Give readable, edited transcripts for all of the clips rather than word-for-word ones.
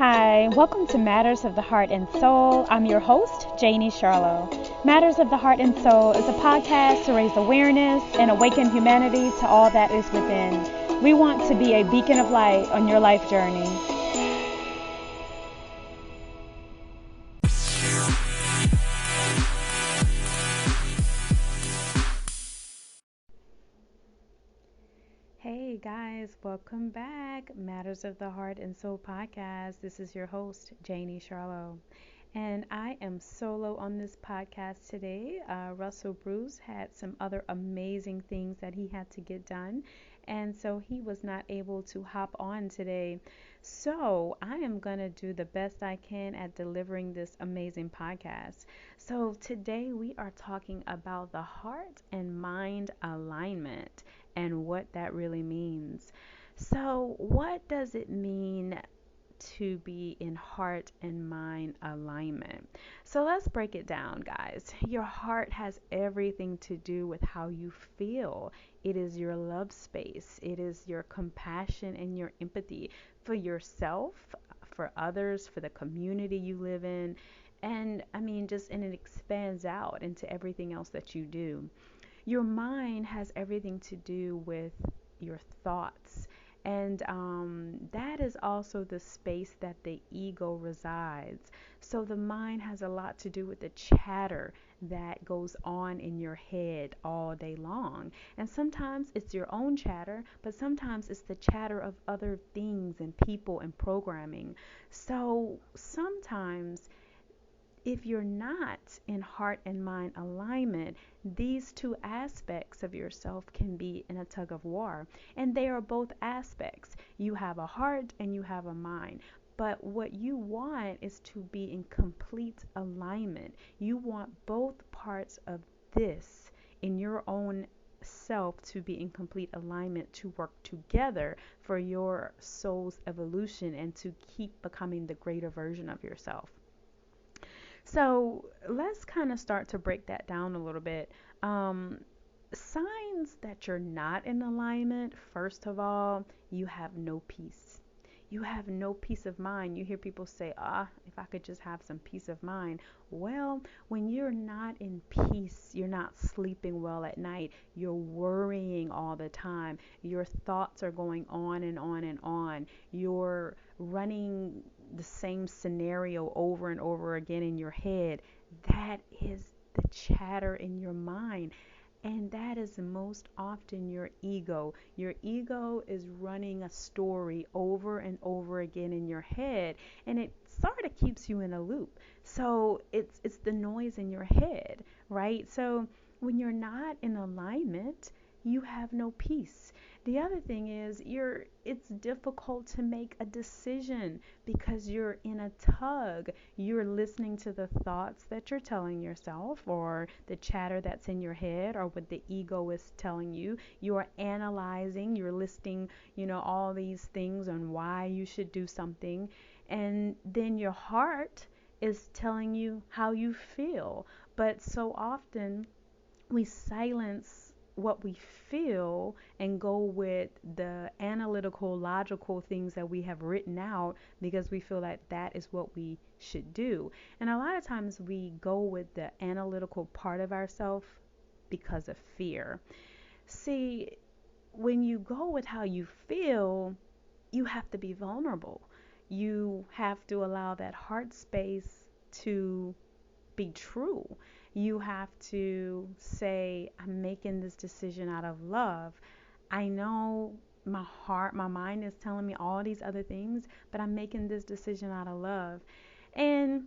Hi, welcome to Matters of the Heart and Soul. I'm your host, Janie Charlo. Matters of the Heart and Soul is a podcast to raise awareness and awaken humanity to all that is within. We want to be a beacon of light on your life journey. Hey guys, welcome back. Matters of the Heart and Soul podcast. This is your host, Janie Charlo. And I am solo on this podcast today. Russell Bruce had some other amazing things that he had to get done. And so he was not able to hop on today. So I am going to do the best I can at delivering this amazing podcast. So today we are talking about the heart and mind alignment and what that really means. So, what does it mean to be in heart and mind alignment? So, let's break it down, guys. Your heart has everything to do with how you feel. It is your love space, it is your compassion and your empathy for yourself, for others, for the community you live in. And it expands out into everything else that you do. Your mind has everything to do with your thoughts. And that is also the space that the ego resides. So the mind has a lot to do with the chatter that goes on in your head all day long. And sometimes it's your own chatter, but sometimes it's the chatter of other things and people and programming. So sometimes if you're not in heart and mind alignment, these two aspects of yourself can be in a tug of war. And they are both aspects. You have a heart and you have a mind. But what you want is to be in complete alignment. You want both parts of this in your own self to be in complete alignment, to work together for your soul's evolution and to keep becoming the greater version of yourself. So let's kind of start to break that down a little bit. Signs that you're not in alignment, first of all, you have no peace. You have no peace of mind. You hear people say, if I could just have some peace of mind. Well, when you're not in peace, you're not sleeping well at night. You're worrying all the time. Your thoughts are going on and on and on. You're running the same scenario over and over again in your head. That is the chatter in your mind. And that is most often your ego. Your ego is running a story over and over again in your head, and it sort of keeps you in a loop. So it's the noise in your head, right? So when you're not in alignment, you have no peace. The other thing is it's difficult to make a decision because you're in a tug. You're listening to the thoughts that you're telling yourself or the chatter that's in your head or what the ego is telling you. You're analyzing, you're listing, all these things on why you should do something. And then your heart is telling you how you feel. But so often we silence what we feel and go with the analytical, logical things that we have written out because we feel that that is what we should do. And a lot of times we go with the analytical part of ourselves because of fear. See, when you go with how you feel, you have to be vulnerable. You have to allow that heart space to be true. You have to say, I'm making this decision out of love. I know my heart, my mind is telling me all these other things, but I'm making this decision out of love. And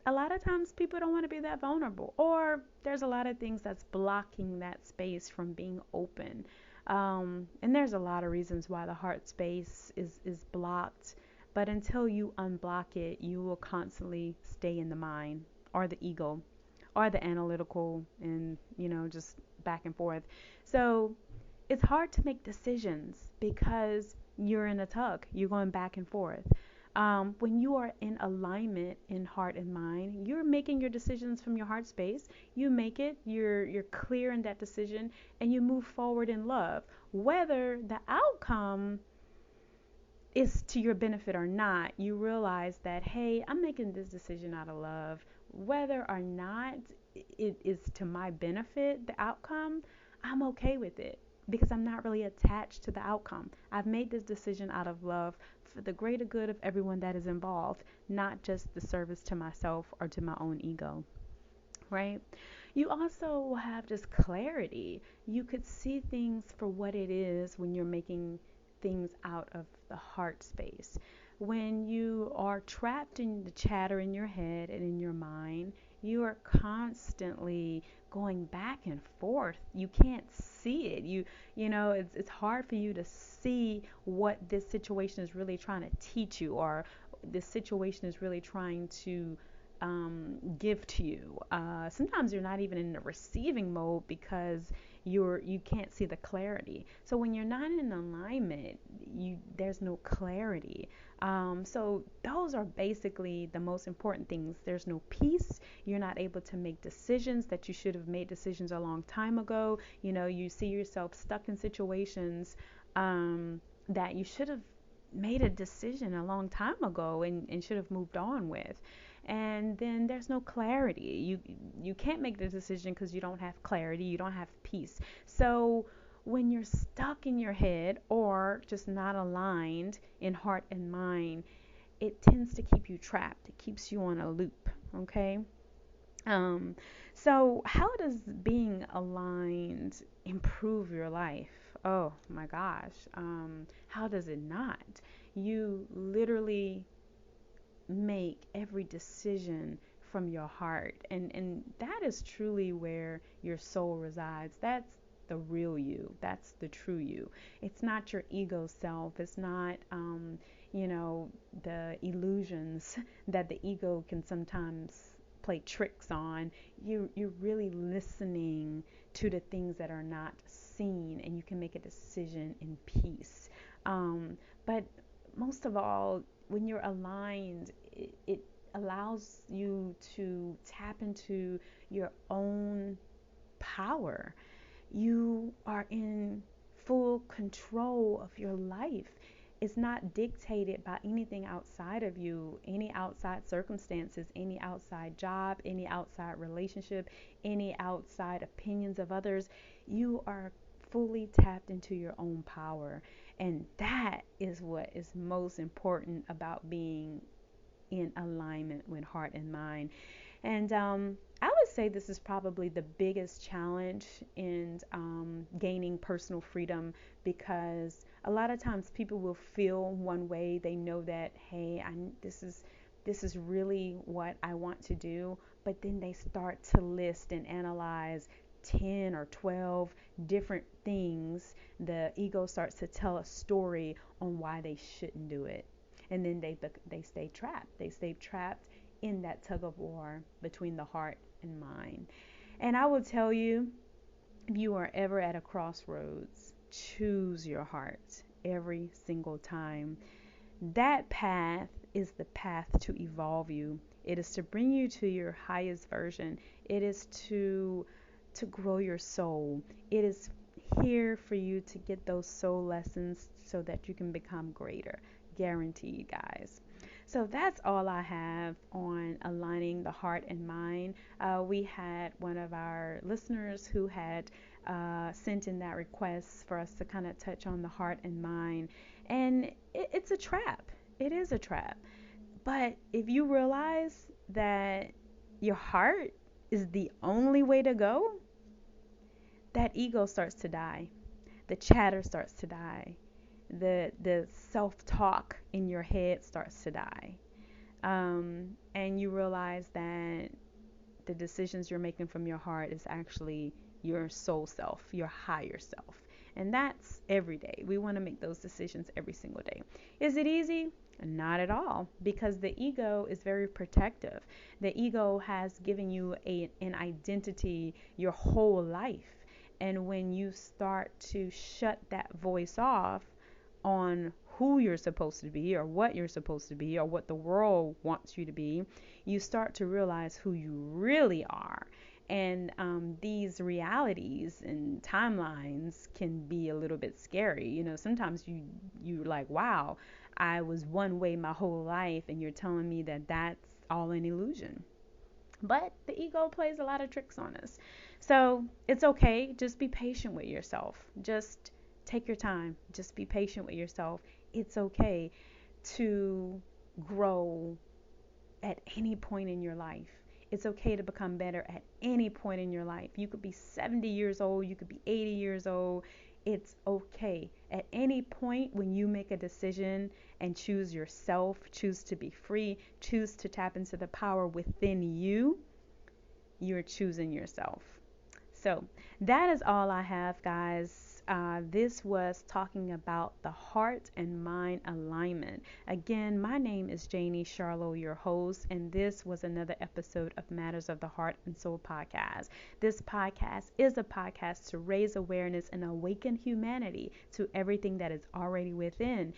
a lot of times people don't want to be that vulnerable, or there's a lot of things that's blocking that space from being open. And there's a lot of reasons why the heart space is blocked. But until you unblock it, you will constantly stay in the mind or the ego or the analytical and, just back and forth. So it's hard to make decisions because you're in a tug. You're going back and forth. When you are in alignment in heart and mind, you're making your decisions from your heart space. You make it, you're clear in that decision, and you move forward in love. Whether the outcome is to your benefit or not, you realize that, hey, I'm making this decision out of love. Whether or not it is to my benefit, the outcome, I'm okay with it because I'm not really attached to the outcome. I've made this decision out of love for the greater good of everyone that is involved, not just the service to myself or to my own ego, right? You also will have just clarity. You could see things for what it is when you're making things out of the heart space. When you are trapped in the chatter in your head and in your mind, you are constantly going back and forth. You can't see it. It's hard for you to see what this situation is really trying to teach you, or this situation is really trying to give to you. Sometimes you're not even in the receiving mode because you can't see the clarity. So when you're not in alignment, there's no clarity. So those are basically the most important things. There's no peace. You're not able to make decisions that you should have made decisions a long time ago. You see yourself stuck in situations that you should have made a decision a long time ago and should have moved on with. And then there's no clarity. You can't make the decision because you don't have clarity, you don't have peace. So when you're stuck in your head or just not aligned in heart and mind, it tends to keep you trapped. It keeps you on a loop. Okay. um so how does being aligned improve your life? Oh my gosh. How does it not? You literally make every decision from your heart, and that is truly where your soul resides. That's the real you. That's the true you. It's not your ego self. It's not the illusions that the ego can sometimes play tricks on. You're really listening to the things that are not seen, and you can make a decision in peace. But most of all, when you're aligned, it allows you to tap into your own power. You are in full control of your life. It's not dictated by anything outside of you, any outside circumstances, any outside job, any outside relationship, any outside opinions of others. You are fully tapped into your own power. And that is what is most important about being in alignment with heart and mind. And I would say this is probably the biggest challenge in gaining personal freedom, because a lot of times people will feel one way. They know that, hey, this is really what I want to do, but then they start to list and analyze 10 or 12 different things. The ego starts to tell a story on why they shouldn't do it, and then they stay trapped. They stay trapped in that tug of war between the heart and mind. And I will tell you, if you are ever at a crossroads, choose your heart every single time. That path is the path to evolve you. It is to bring you to your highest version. It is to grow your soul. It is here for you to get those soul lessons so that you can become greater. Guaranteed, guys. So that's all I have on aligning the heart and mind. We had one of our listeners who had sent in that request for us to kind of touch on the heart and mind. And it's a trap. It is a trap. But if you realize that your heart is the only way to go, that ego starts to die. The chatter starts to die. The self-talk in your head starts to die. And you realize that the decisions you're making from your heart is actually your soul self, your higher self. And that's every day. We want to make those decisions every single day. Is it easy? Not at all, because the ego is very protective. The ego has given you an identity your whole life. And when you start to shut that voice off on who you're supposed to be, or what you're supposed to be, or what the world wants you to be, you start to realize who you really are. And these realities and timelines can be a little bit scary. Sometimes you're like, wow, I was one way my whole life, and you're telling me that that's all an illusion. But the ego plays a lot of tricks on us. So it's okay. Just be patient with yourself. Just take your time. Just be patient with yourself. It's okay to grow at any point in your life. It's okay to become better at any point in your life. You could be 70 years old, you could be 80 years old. It's okay. At any point when you make a decision and choose yourself, choose to be free, choose to tap into the power within you, you're choosing yourself. So that is all I have, guys. This was talking about the heart and mind alignment. Again, my name is Janie Charlo, your host, and this was another episode of Matters of the Heart and Soul podcast. This podcast is a podcast to raise awareness and awaken humanity to everything that is already within.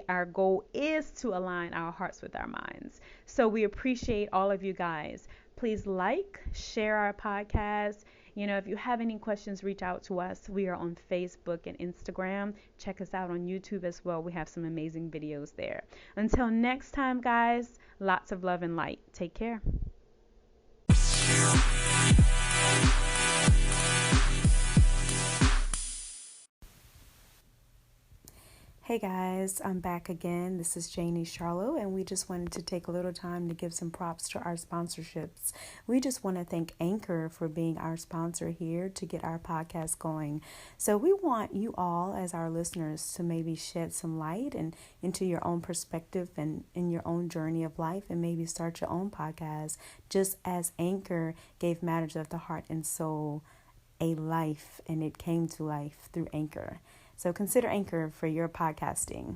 Our goal is to align our hearts with our minds. So we appreciate all of you guys. Please like, share our podcast. If you have any questions, reach out to us. We are on Facebook and Instagram. Check us out on YouTube as well. We have some amazing videos there. Until next time, guys, lots of love and light. Take care. Hey guys, I'm back again. This is Janie Charlo, and we just wanted to take a little time to give some props to our sponsorships. We just want to thank Anchor for being our sponsor here to get our podcast going. So we want you all as our listeners to maybe shed some light and into your own perspective and in your own journey of life, and maybe start your own podcast, just as Anchor gave Matters of the Heart and Soul a life, and it came to life through Anchor. So consider Anchor for your podcasting.